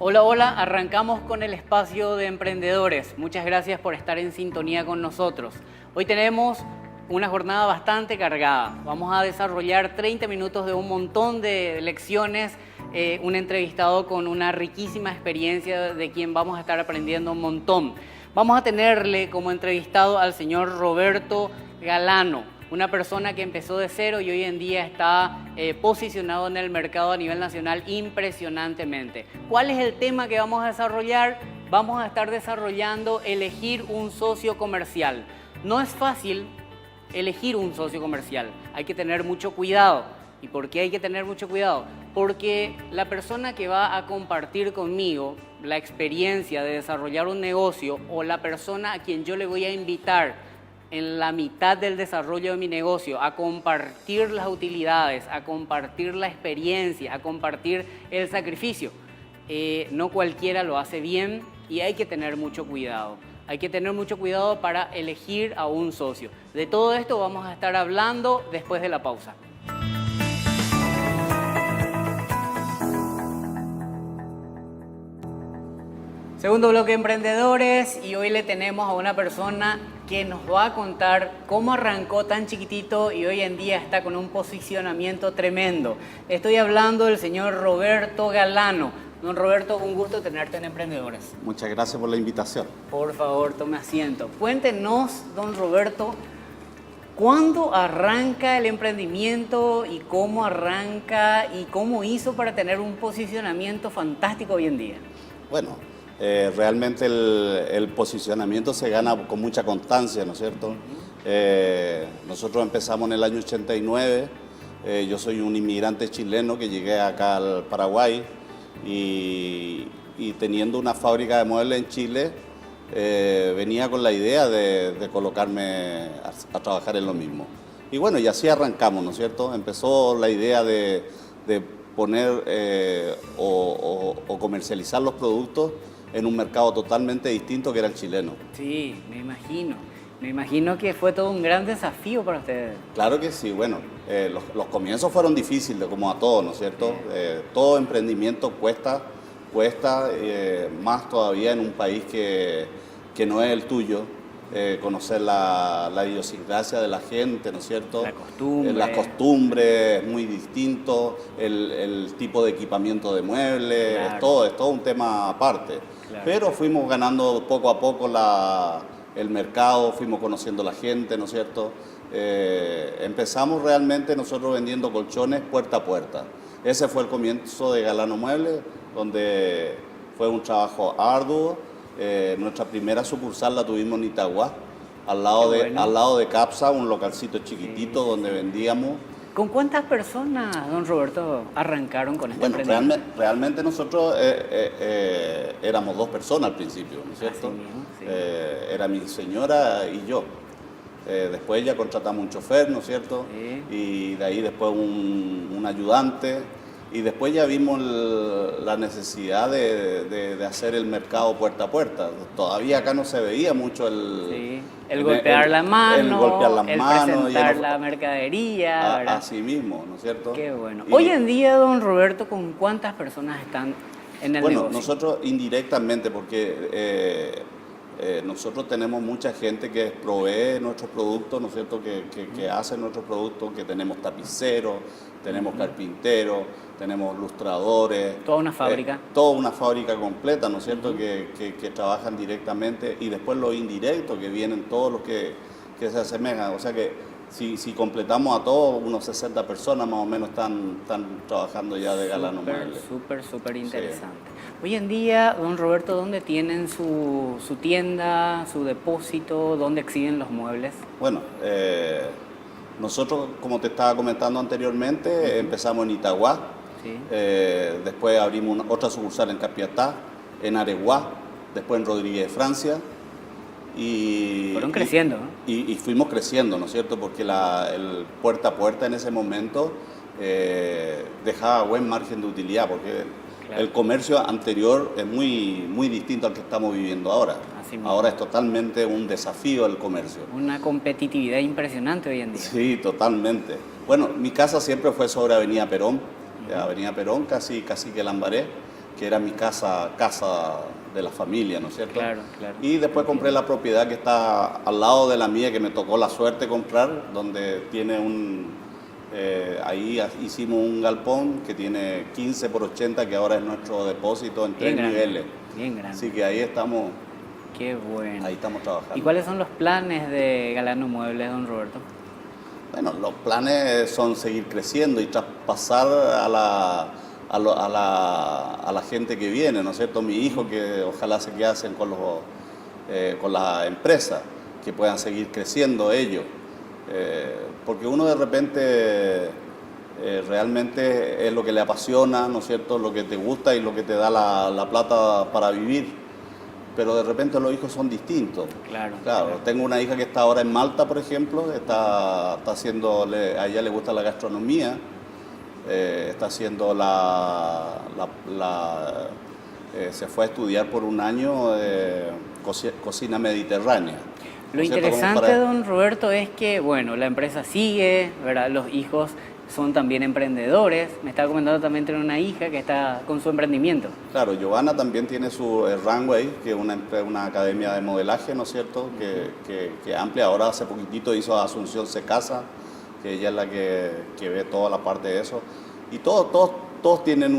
Hola, hola, arrancamos con el espacio de emprendedores. Muchas gracias por estar en sintonía con nosotros. Hoy tenemos una jornada bastante cargada. Vamos a desarrollar 30 minutos de un montón de lecciones, un entrevistado con una riquísima experiencia de quien vamos a estar aprendiendo un montón. Vamos a tenerle como entrevistado al señor Roberto Galano, una persona que empezó de cero y hoy en día está posicionado en el mercado a nivel nacional impresionantemente. ¿Cuál es el tema que vamos a desarrollar? Vamos a estar desarrollando elegir un socio comercial. No es fácil elegir un socio comercial, hay que tener mucho cuidado. ¿Y por qué hay que tener mucho cuidado? Porque la persona que va a compartir conmigo la experiencia de desarrollar un negocio o la persona a quien yo le voy a invitar en la mitad del desarrollo de mi negocio a compartir las utilidades, a compartir la experiencia, a compartir el sacrificio, no cualquiera lo hace bien y hay que tener mucho cuidado. Hay que tener mucho cuidado para elegir a un socio. De todo esto vamos a estar hablando después de la pausa. Segundo bloque de emprendedores y hoy le tenemos a una persona que nos va a contar cómo arrancó tan chiquitito y hoy en día está con un posicionamiento tremendo. Estoy hablando del señor Roberto Galano. Don Roberto, un gusto tenerte en Emprendedores. Muchas gracias por la invitación. Por favor, tome asiento. Cuéntenos, don Roberto, ¿cuándo arranca el emprendimiento y cómo arranca y cómo hizo para tener un posicionamiento fantástico hoy en día? Bueno, realmente el posicionamiento se gana con mucha constancia, ¿no es cierto? Nosotros empezamos en el año 89, yo soy un inmigrante chileno que llegué acá al Paraguay y teniendo una fábrica de muebles en Chile, venía con la idea de colocarme a trabajar en lo mismo. Y bueno, y así arrancamos, ¿no es cierto? Empezó la idea de poner o comercializar los productos en un mercado totalmente distinto que era el chileno. Sí, me imagino. Me imagino que fue todo un gran desafío para ustedes. Claro que sí, bueno, los comienzos fueron difíciles, como a todos, ¿no es cierto? Todo emprendimiento cuesta, más todavía en un país que no es el tuyo. Conocer la idiosincrasia de la gente, ¿no es cierto? La costumbre. Las costumbres, es muy distinto, el tipo de equipamiento de muebles, Claro. es todo un tema aparte. Claro. Pero fuimos ganando poco a poco el mercado, fuimos conociendo la gente, ¿no es cierto? Empezamos realmente nosotros vendiendo colchones puerta a puerta. Ese fue el comienzo de Galano Muebles, donde fue un trabajo arduo. Nuestra primera sucursal la tuvimos en Itagua, al lado de Capsa, un localcito chiquitito, sí, donde vendíamos. ¿Con cuántas personas, don Roberto, arrancaron con este emprendimiento? Realmente nosotros éramos 2 personas al principio, ¿no es cierto? Así mismo, sí. Era mi señora y yo. Después ya contratamos un chofer, ¿no es cierto? Sí. Y de ahí después un ayudante. Y después ya vimos la necesidad de hacer el mercado puerta a puerta. Todavía acá no se veía mucho el golpear la mano, el presentar la mercadería. Así mismo, ¿no es cierto? Qué bueno. Hoy en día, don Roberto, ¿con cuántas personas están en el negocio? Bueno, nosotros indirectamente, porque nosotros tenemos mucha gente que provee nuestros productos, ¿no es cierto? Que hace nuestros productos, que tenemos tapiceros, tenemos carpinteros, tenemos lustradores. Toda una fábrica. Toda una fábrica completa, ¿no es cierto? Que trabajan directamente y después los indirectos, que vienen todos los que se asemejan. O sea que si completamos a todos, unos 60 personas más o menos están trabajando ya de Galano Muebles. Súper interesante. Sí. Hoy en día, don Roberto, ¿dónde tienen su tienda, su depósito? ¿Dónde exhiben los muebles? Bueno, nosotros, como te estaba comentando anteriormente, empezamos en Itagua, sí. Después abrimos otra sucursal en Capiatá, en Areguá, después en Rodríguez de Francia. Fueron creciendo, ¿no? Y fuimos creciendo, ¿no es cierto? Porque el puerta a puerta en ese momento dejaba buen margen de utilidad, porque claro, el comercio anterior es muy distinto al que estamos viviendo ahora. Ahora es totalmente un desafío el comercio. Una competitividad impresionante hoy en día. Sí, totalmente. Bueno, mi casa siempre fue sobre Avenida Perón, Avenida Perón, casi que Lambaré. que era mi casa de la familia, ¿no es cierto? Claro, claro. Y después compré la propiedad que está al lado de la mía, que me tocó la suerte comprar, donde tiene ahí hicimos un galpón que tiene 15 por 80, que ahora es nuestro depósito en 3 niveles. Bien grande. Así que ahí estamos. Qué bueno. Ahí estamos trabajando. ¿Y cuáles son los planes de Galano Muebles, don Roberto? Bueno, los planes son seguir creciendo y traspasar a la gente que viene, ¿no es cierto? Mi hijo, que ojalá se queden con la empresa, que puedan seguir creciendo ellos. Porque uno de repente realmente es lo que le apasiona, ¿no es cierto? Lo que te gusta y lo que te da la plata para vivir. Pero de repente los hijos son distintos. Claro. Tengo una hija que está ahora en Malta, por ejemplo, está haciendo, a ella le gusta la gastronomía, está haciendo se fue a estudiar por un año cocina mediterránea. Lo interesante, don Roberto, es que, bueno, la empresa sigue, ¿verdad? Los hijos son también emprendedores. Me estaba comentando también tiene una hija que está con su emprendimiento. Claro, Giovanna también tiene su Runway, que es una academia de modelaje, ¿no es cierto? Que amplia. Ahora hace poquitito hizo Asunción Se Casa, que ella es la que ve toda la parte de eso. Y todos tienen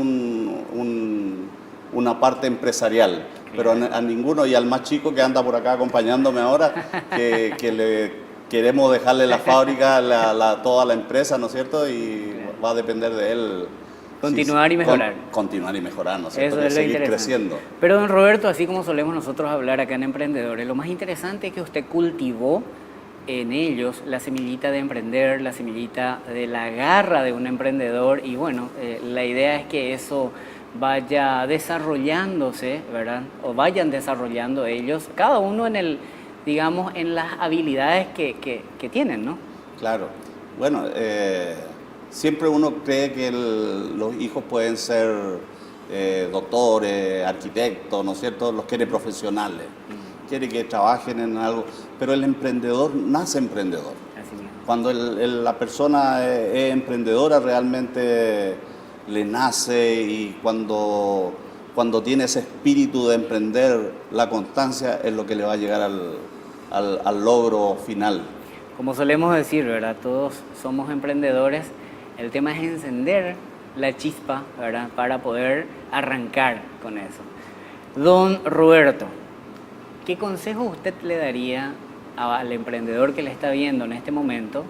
una parte empresarial, pero a ninguno, y al más chico que anda por acá acompañándome ahora, que le queremos dejarle la fábrica, toda la empresa, ¿no es cierto? Y va a depender de él. Continuar y mejorar. Continuar y mejorar, ¿no es cierto? Eso es lo seguir interesante. Creciendo. Pero don Roberto, así como solemos nosotros hablar acá en Emprendedores, lo más interesante es que usted cultivó en ellos la semillita de emprender, la semillita de la garra de un emprendedor, y bueno, la idea es que eso vaya desarrollándose, ¿verdad? O vayan desarrollando ellos, cada uno en las habilidades que tienen, ¿no? Claro. Bueno, siempre uno cree que los hijos pueden ser doctores, arquitectos, ¿no es cierto? Los quiere profesionales, quiere que trabajen en algo, pero el emprendedor nace emprendedor. Así mismo. Cuando la persona es emprendedora, realmente le nace, y cuando tiene ese espíritu de emprender, la constancia es lo que le va a llegar al logro final. Como solemos decir, ¿verdad? Todos somos emprendedores. El tema es encender la chispa, ¿verdad? Para poder arrancar con eso. Don Roberto, ¿qué consejo usted le daría al emprendedor que le está viendo en este momento?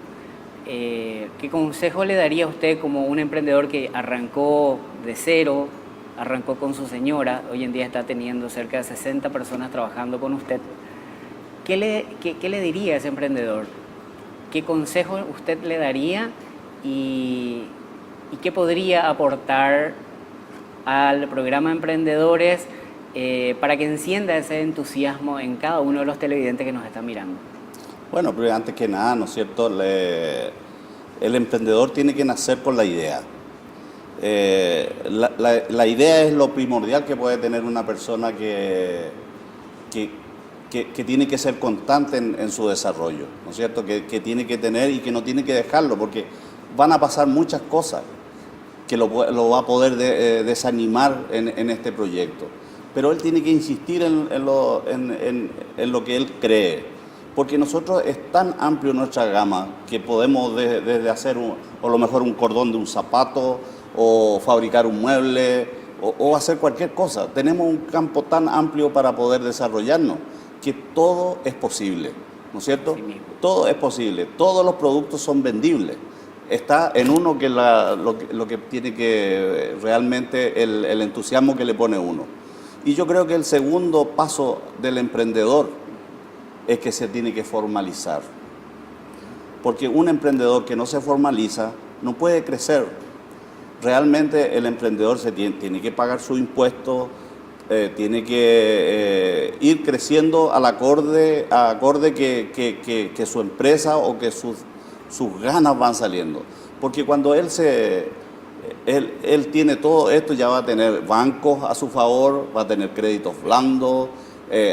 ¿Qué consejo le daría a usted como un emprendedor que arrancó de cero, arrancó con su señora, hoy en día está teniendo cerca de 60 personas trabajando con usted? ¿Qué le diría a ese emprendedor? ¿Qué consejo usted le daría y qué podría aportar al programa Emprendedores para que encienda ese entusiasmo en cada uno de los televidentes que nos están mirando? Bueno, pero antes que nada, ¿no es cierto? El emprendedor tiene que nacer con la idea. La idea es lo primordial que puede tener una persona que tiene que ser constante en su desarrollo, ¿no es cierto? Que tiene que tener y que no tiene que dejarlo, porque van a pasar muchas cosas que lo va a poder desanimar en este proyecto. Pero él tiene que insistir en lo que él cree. Porque nosotros es tan amplio nuestra gama que podemos desde hacer a lo mejor un cordón de un zapato, o fabricar un mueble, o hacer cualquier cosa. Tenemos un campo tan amplio para poder desarrollarnos que todo es posible, ¿no es cierto? Sí mismo. Todo es posible, todos los productos son vendibles. Está en uno que lo que tiene que realmente el entusiasmo que le pone uno. Y yo creo que el segundo paso del emprendedor es que se tiene que formalizar. Porque un emprendedor que no se formaliza no puede crecer. Realmente el emprendedor tiene que pagar sus impuestos, tiene que ir creciendo al acorde que su empresa o que sus ganas van saliendo. Porque cuando él tiene todo esto, ya va a tener bancos a su favor, va a tener créditos blandos.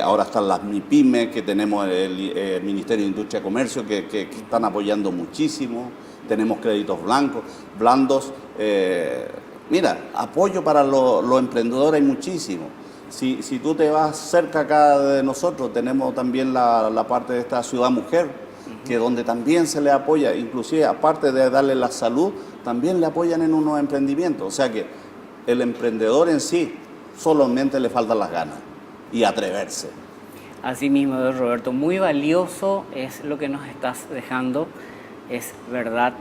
Ahora están las MIPYME, que tenemos el Ministerio de Industria y Comercio, que están apoyando muchísimo. Tenemos créditos blandos, Mira, apoyo para los emprendedores hay muchísimo. Si tú te vas cerca acá de nosotros, tenemos también la parte de esta ciudad mujer, que donde también se le apoya, inclusive aparte de darle la salud, también le apoyan en unos emprendimientos. O sea que el emprendedor en sí solamente le faltan las ganas y atreverse. Así mismo, don Roberto, muy valioso es lo que nos estás dejando, es verdad.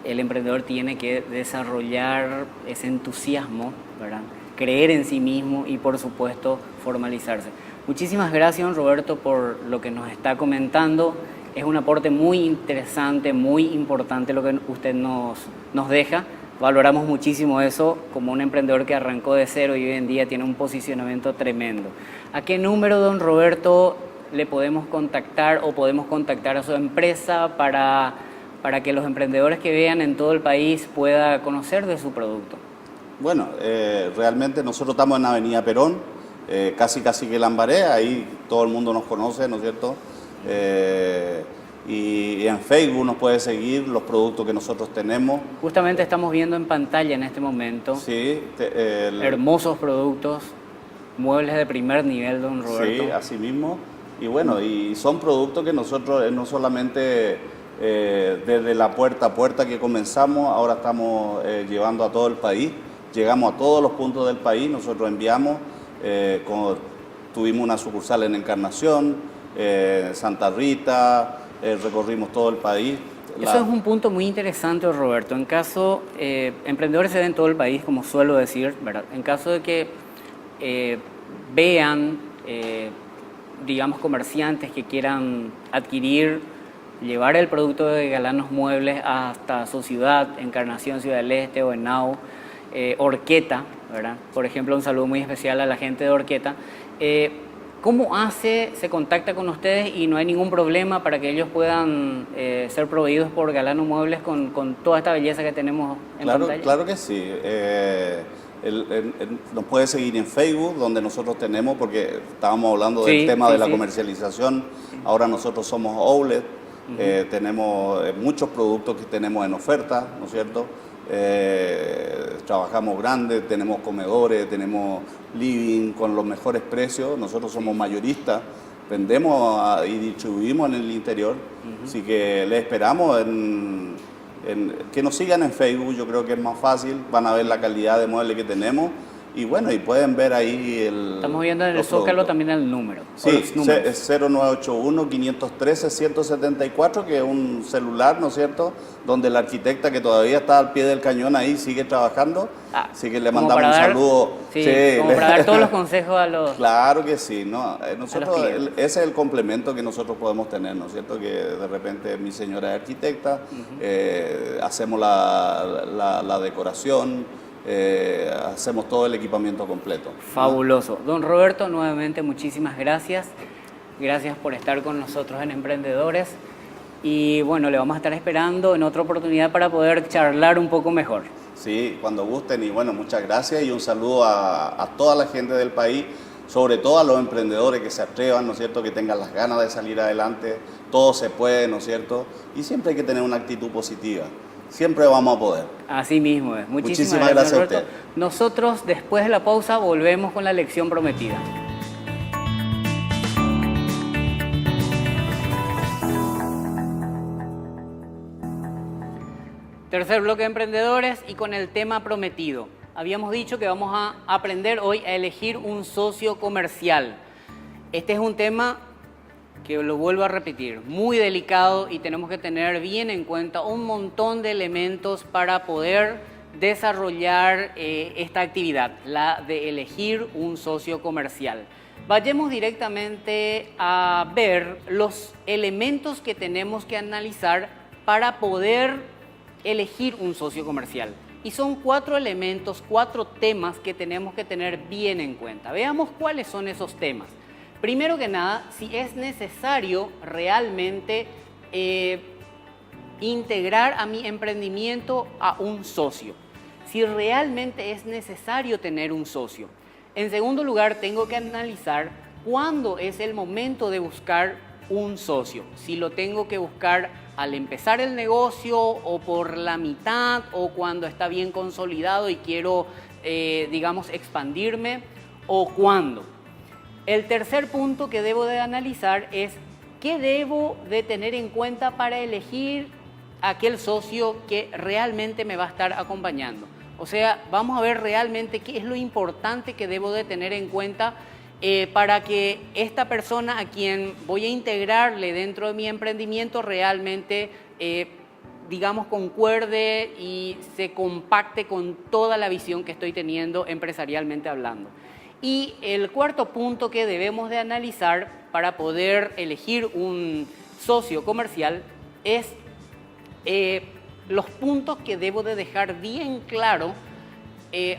El emprendedor tiene que desarrollar ese entusiasmo, ¿verdad? Creer en sí mismo y, por supuesto, formalizarse. Muchísimas gracias, don Roberto, por lo que nos está comentando. Es un aporte muy interesante, muy importante lo que usted nos deja. Valoramos muchísimo eso como un emprendedor que arrancó de cero y hoy en día tiene un posicionamiento tremendo. ¿A qué número, don Roberto, le podemos contactar o podemos contactar a su empresa para que los emprendedores que vean en todo el país puedan conocer de su producto? Bueno, realmente nosotros estamos en Avenida Perón, casi que Lambaré, ahí todo el mundo nos conoce, ¿no es cierto? Y en Facebook nos puede seguir los productos que nosotros tenemos. Justamente estamos viendo en pantalla en este momento hermosos productos, muebles de primer nivel, don Roberto. Sí, así mismo. Y bueno, y son productos que nosotros no solamente desde la puerta a puerta que comenzamos, ahora estamos llevando a todo el país. Llegamos a todos los puntos del país, nosotros enviamos, tuvimos una sucursal en Encarnación, Santa Rita, recorrimos todo el país. Eso es un punto muy interesante, Roberto. En caso, emprendedores se ven en todo el país, como suelo decir, ¿verdad? En caso de que vean, digamos, comerciantes que quieran adquirir, llevar el producto de Galanos Muebles hasta su ciudad, Encarnación, Ciudad del Este o Henao, Horqueta, ¿verdad? Por ejemplo, un saludo muy especial a la gente de Horqueta. ¿Cómo se contacta con ustedes y no hay ningún problema para que ellos puedan ser proveídos por Galano Muebles con toda esta belleza que tenemos en pantalla? Claro que sí. Nos puede seguir en Facebook, donde nosotros tenemos, porque estábamos hablando del tema de la comercialización. Ahora nosotros somos outlet, tenemos muchos productos que tenemos en oferta, ¿no es cierto? Trabajamos grandes, tenemos comedores, tenemos living con los mejores precios. Nosotros somos mayoristas, vendemos y distribuimos en el interior, así que les esperamos que nos sigan en Facebook. Yo creo que es más fácil, van a ver la calidad de muebles que tenemos. Y bueno, y pueden ver ahí Estamos viendo en el Zócalo también el número. Sí, es 0981-513-174, que es un celular, ¿no es cierto?, donde la arquitecta, que todavía está al pie del cañón ahí, sigue trabajando. Así que le mandamos un saludo. Como para dar todos los consejos a los... Claro que sí, ¿no? Nosotros, ese es el complemento que nosotros podemos tener, ¿no es cierto?, que de repente mi señora es arquitecta, hacemos la decoración, hacemos todo el equipamiento completo. Fabuloso. Don Roberto, nuevamente muchísimas gracias. Gracias por estar con nosotros en Emprendedores. Y bueno, le vamos a estar esperando en otra oportunidad para poder charlar un poco mejor. Sí, cuando gusten. Y bueno, muchas gracias y un saludo a toda la gente del país, sobre todo a los emprendedores que se atrevan, ¿no es cierto?, que tengan las ganas de salir adelante. Todo se puede, ¿no es cierto? Y siempre hay que tener una actitud positiva. Siempre vamos a poder. Así mismo es. Muchísimas gracias a usted. Nosotros, después de la pausa, volvemos con la lección prometida. Tercer bloque de Emprendedores y con el tema prometido. Habíamos dicho que vamos a aprender hoy a elegir un socio comercial. Este es un tema que, lo vuelvo a repetir, muy delicado, y tenemos que tener bien en cuenta un montón de elementos para poder desarrollar esta actividad, la de elegir un socio comercial. Vayamos directamente a ver los elementos que tenemos que analizar para poder elegir un socio comercial. Y son 4 elementos, 4 temas que tenemos que tener bien en cuenta. Veamos cuáles son esos temas. Primero que nada, si es necesario realmente integrar a mi emprendimiento a un socio. Si realmente es necesario tener un socio. En segundo lugar, tengo que analizar cuándo es el momento de buscar un socio. Si lo tengo que buscar al empezar el negocio o por la mitad o cuando está bien consolidado y quiero, digamos, expandirme o cuándo. El tercer punto que debo de analizar es qué debo de tener en cuenta para elegir aquel socio que realmente me va a estar acompañando. O sea, vamos a ver realmente qué es lo importante que debo de tener en cuenta para que esta persona a quien voy a integrarle dentro de mi emprendimiento realmente, digamos, concuerde y se compacte con toda la visión que estoy teniendo empresarialmente hablando. Y el cuarto punto que debemos de analizar para poder elegir un socio comercial es los puntos que debo de dejar bien claro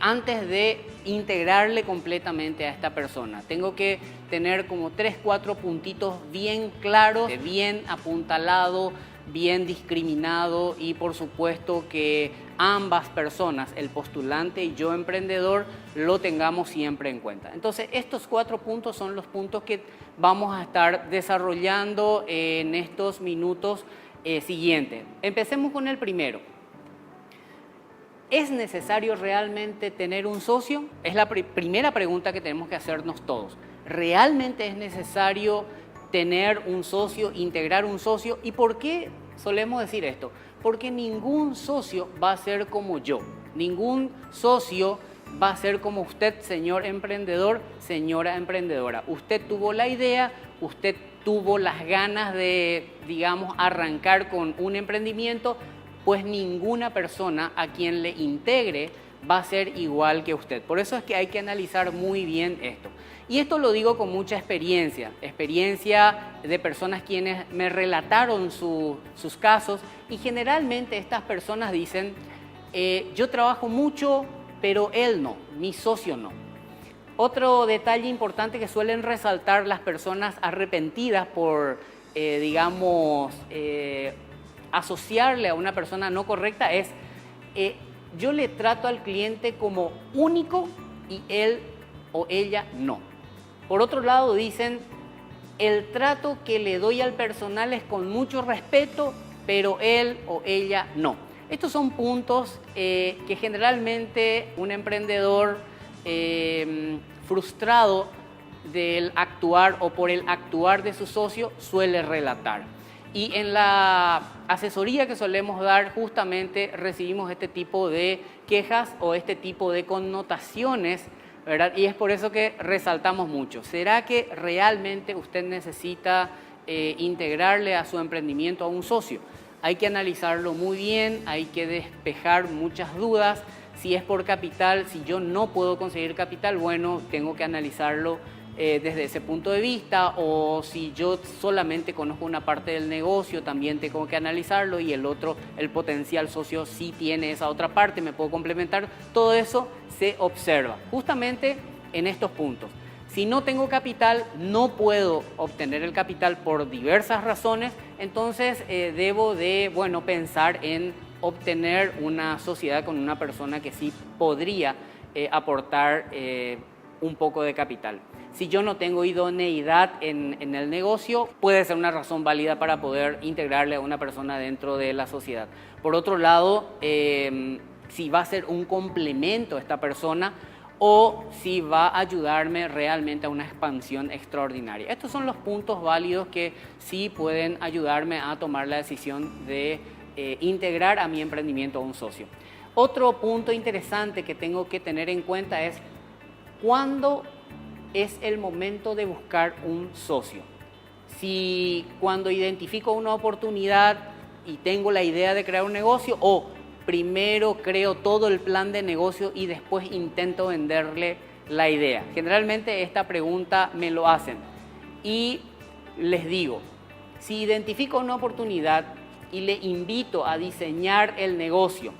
antes de integrarle completamente a esta persona. Tengo que tener como 3, 4 puntitos bien claros, bien apuntalado, bien discriminado y por supuesto que ambas personas, el postulante y yo emprendedor, lo tengamos siempre en cuenta. Entonces, estos 4 puntos son los puntos que vamos a estar desarrollando en estos minutos siguientes. Empecemos con el primero. ¿Es necesario realmente tener un socio? Es la primera pregunta que tenemos que hacernos todos. ¿Realmente es necesario tener un socio, integrar un socio? ¿Y por qué solemos decir esto? Porque ningún socio va a ser como yo. Ningún socio va a ser como usted, señor emprendedor, señora emprendedora. Usted tuvo la idea, usted tuvo las ganas de, digamos, arrancar con un emprendimiento, pues ninguna persona a quien le integre va a ser igual que usted. Por eso es que hay que analizar muy bien esto. Y esto lo digo con mucha experiencia de personas quienes me relataron sus casos y generalmente estas personas dicen, yo trabajo mucho, pero él no, mi socio no. Otro detalle importante que suelen resaltar las personas arrepentidas por, digamos, asociarle a una persona no correcta es, yo le trato al cliente como único y él o ella no. Por otro lado dicen, el trato que le doy al personal es con mucho respeto, pero él o ella no. Estos son puntos que generalmente un emprendedor frustrado del actuar o por el actuar de su socio suele relatar. Y en la asesoría que solemos dar justamente recibimos este tipo de quejas o este tipo de connotaciones, ¿verdad? Y es por eso que resaltamos mucho. ¿Será que realmente usted necesita integrarle a su emprendimiento a un socio? Hay que analizarlo muy bien, hay que despejar muchas dudas. Si es por capital, si yo no puedo conseguir capital, bueno, tengo que analizarlo desde ese punto de vista, o si yo solamente conozco una parte del negocio, también tengo que analizarlo y el otro, el potencial socio, sí tiene esa otra parte, me puedo complementar. Todo eso se observa justamente en estos puntos. Si no tengo capital, no puedo obtener el capital por diversas razones, entonces debo de, bueno, pensar en obtener una sociedad con una persona que sí podría aportar un poco de capital. Si yo no tengo idoneidad en el negocio, puede ser una razón válida para poder integrarle a una persona dentro de la sociedad. Por otro lado, si va a ser un complemento a esta persona o si va a ayudarme realmente a una expansión extraordinaria. Estos son los puntos válidos que sí pueden ayudarme a tomar la decisión de integrar a mi emprendimiento a un socio. Otro punto interesante que tengo que tener en cuenta es cuándo es el momento de buscar un socio. Si cuando identifico una oportunidad y tengo la idea de crear un negocio, o primero creo todo el plan de negocio y después intento venderle la idea. Generalmente esta pregunta me lo hacen y les digo, si identifico una oportunidad y le invito a diseñar el negocio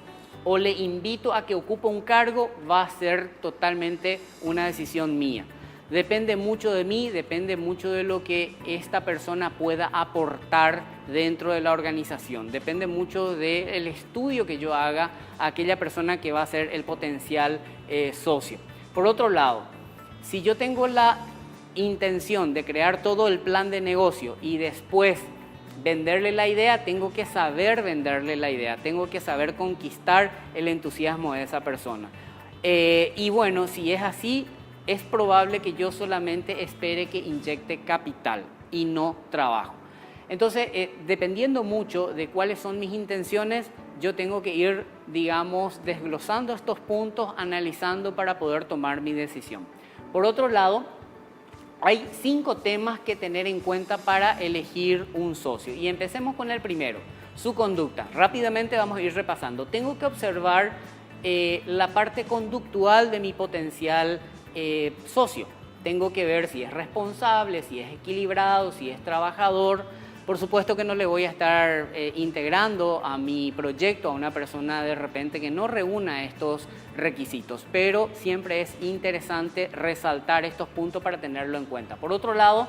o le invito a que ocupe un cargo, va a ser totalmente una decisión mía. Depende mucho de mí, depende mucho de lo que esta persona pueda aportar dentro de la organización. Depende mucho del estudio que yo haga a aquella persona que va a ser el potencial socio. Por otro lado, si yo tengo la intención de crear todo el plan de negocio y después venderle la idea, tengo que saber venderle la idea, tengo que saber conquistar el entusiasmo de esa persona. Y bueno, si es así, es probable que yo solamente espere que inyecte capital y no trabajo. Entonces, dependiendo mucho de cuáles son mis intenciones, yo tengo que ir, digamos, desglosando estos puntos, analizando para poder tomar mi decisión. Por otro lado, hay 5 temas que tener en cuenta para elegir un socio. Y empecemos con el primero, su conducta. Rápidamente vamos a ir repasando. Tengo que observar la parte conductual de mi potencial socio. Tengo que ver si es responsable, si es equilibrado, si es trabajador. Por supuesto que no le voy a estar integrando a mi proyecto a una persona de repente que no reúna estos requisitos, pero siempre es interesante resaltar estos puntos para tenerlo en cuenta. Por otro lado,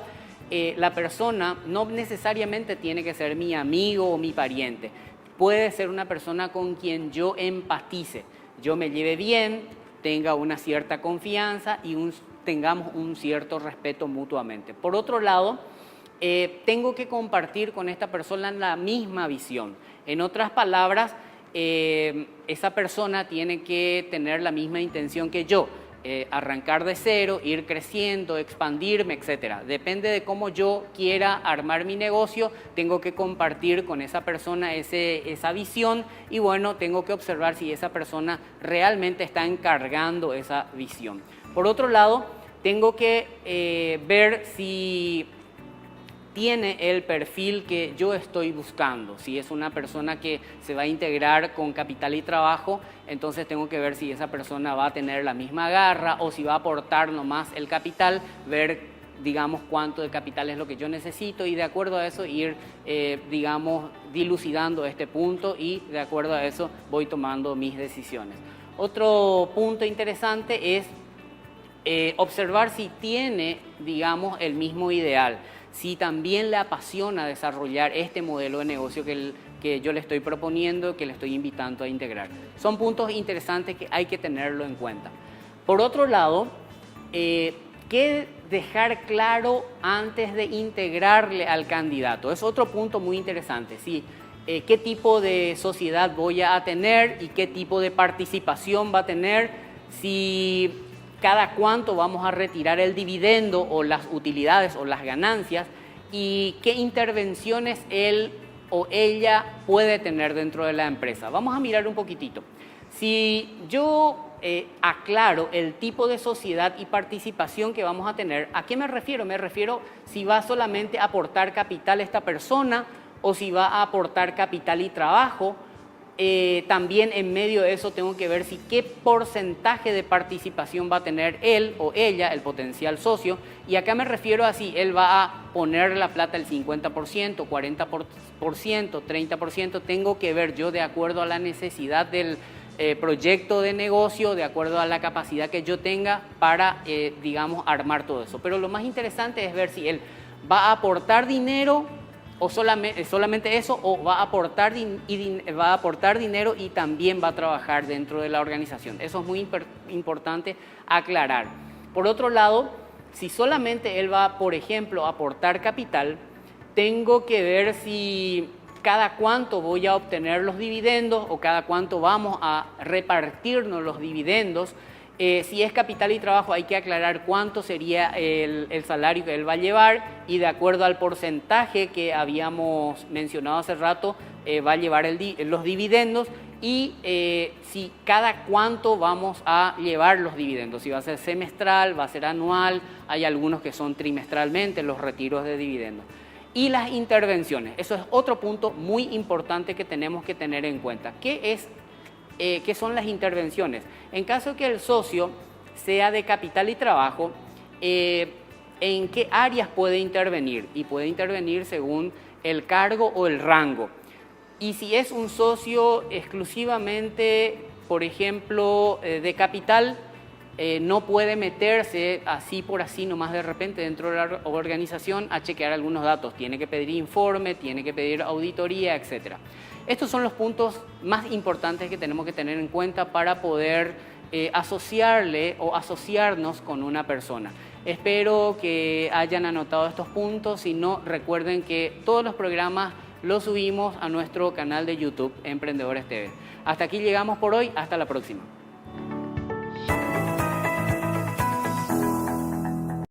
la persona no necesariamente tiene que ser mi amigo o mi pariente. Puede ser una persona con quien yo empatice, yo me lleve bien, tenga una cierta confianza y tengamos un cierto respeto mutuamente. Por otro lado, tengo que compartir con esta persona la misma visión. En otras palabras, esa persona tiene que tener la misma intención que yo, arrancar de cero, ir creciendo, expandirme, etc. Depende de cómo yo quiera armar mi negocio, tengo que compartir con esa persona esa visión y bueno, tengo que observar si esa persona realmente está encargando esa visión. Por otro lado, tengo que ver si tiene el perfil que yo estoy buscando. Si es una persona que se va a integrar con capital y trabajo, entonces tengo que ver si esa persona va a tener la misma garra o si va a aportar nomás el capital, ver, digamos, cuánto de capital es lo que yo necesito y de acuerdo a eso ir, digamos, dilucidando este punto y de acuerdo a eso voy tomando mis decisiones. Otro punto interesante es observar si tiene, digamos, el mismo ideal. Si también le apasiona desarrollar este modelo de negocio que yo le estoy proponiendo, que le estoy invitando a integrar. Son puntos interesantes que hay que tenerlo en cuenta. Por otro lado, ¿qué dejar claro antes de integrarle al candidato? Es otro punto muy interesante. ¿Sí? ¿Qué tipo de sociedad voy a tener y qué tipo de participación va a tener? Si cada cuánto vamos a retirar el dividendo o las utilidades o las ganancias y qué intervenciones él o ella puede tener dentro de la empresa. Vamos a mirar un poquitito. Si yo aclaro el tipo de sociedad y participación que vamos a tener, ¿a qué me refiero? Me refiero si va solamente a aportar capital esta persona o si va a aportar capital y trabajo. También en medio de eso tengo que ver si qué porcentaje de participación va a tener él o ella, el potencial socio, y acá me refiero a si él va a poner la plata el 50%, 40%, 30%, tengo que ver yo de acuerdo a la necesidad del proyecto de negocio, de acuerdo a la capacidad que yo tenga para, digamos, armar todo eso. Pero lo más interesante es ver si él va a aportar dinero o solamente eso, o va a aportar dinero y también va a trabajar dentro de la organización. Eso es muy importante aclarar. Por otro lado, si solamente él va, por ejemplo, a aportar capital, tengo que ver si cada cuánto voy a obtener los dividendos o cada cuánto vamos a repartirnos los dividendos. Si es capital y trabajo, hay que aclarar cuánto sería el salario que él va a llevar y de acuerdo al porcentaje que habíamos mencionado hace rato, va a llevar los dividendos y si cada cuánto vamos a llevar los dividendos, si va a ser semestral, va a ser anual, hay algunos que son trimestralmente los retiros de dividendos. Y las intervenciones, eso es otro punto muy importante que tenemos que tener en cuenta. ¿Qué son las intervenciones? En caso que el socio sea de capital y trabajo, ¿en qué áreas puede intervenir? Y puede intervenir según el cargo o el rango. Y si es un socio exclusivamente, por ejemplo, de capital, no puede meterse así por así nomás de repente dentro de la organización a chequear algunos datos. Tiene que pedir informe, tiene que pedir auditoría, etc. Estos son los puntos más importantes que tenemos que tener en cuenta para poder asociarle o asociarnos con una persona. Espero que hayan anotado estos puntos. Si no, recuerden que todos los programas los subimos a nuestro canal de YouTube, Emprendedores TV. Hasta aquí llegamos por hoy. Hasta la próxima.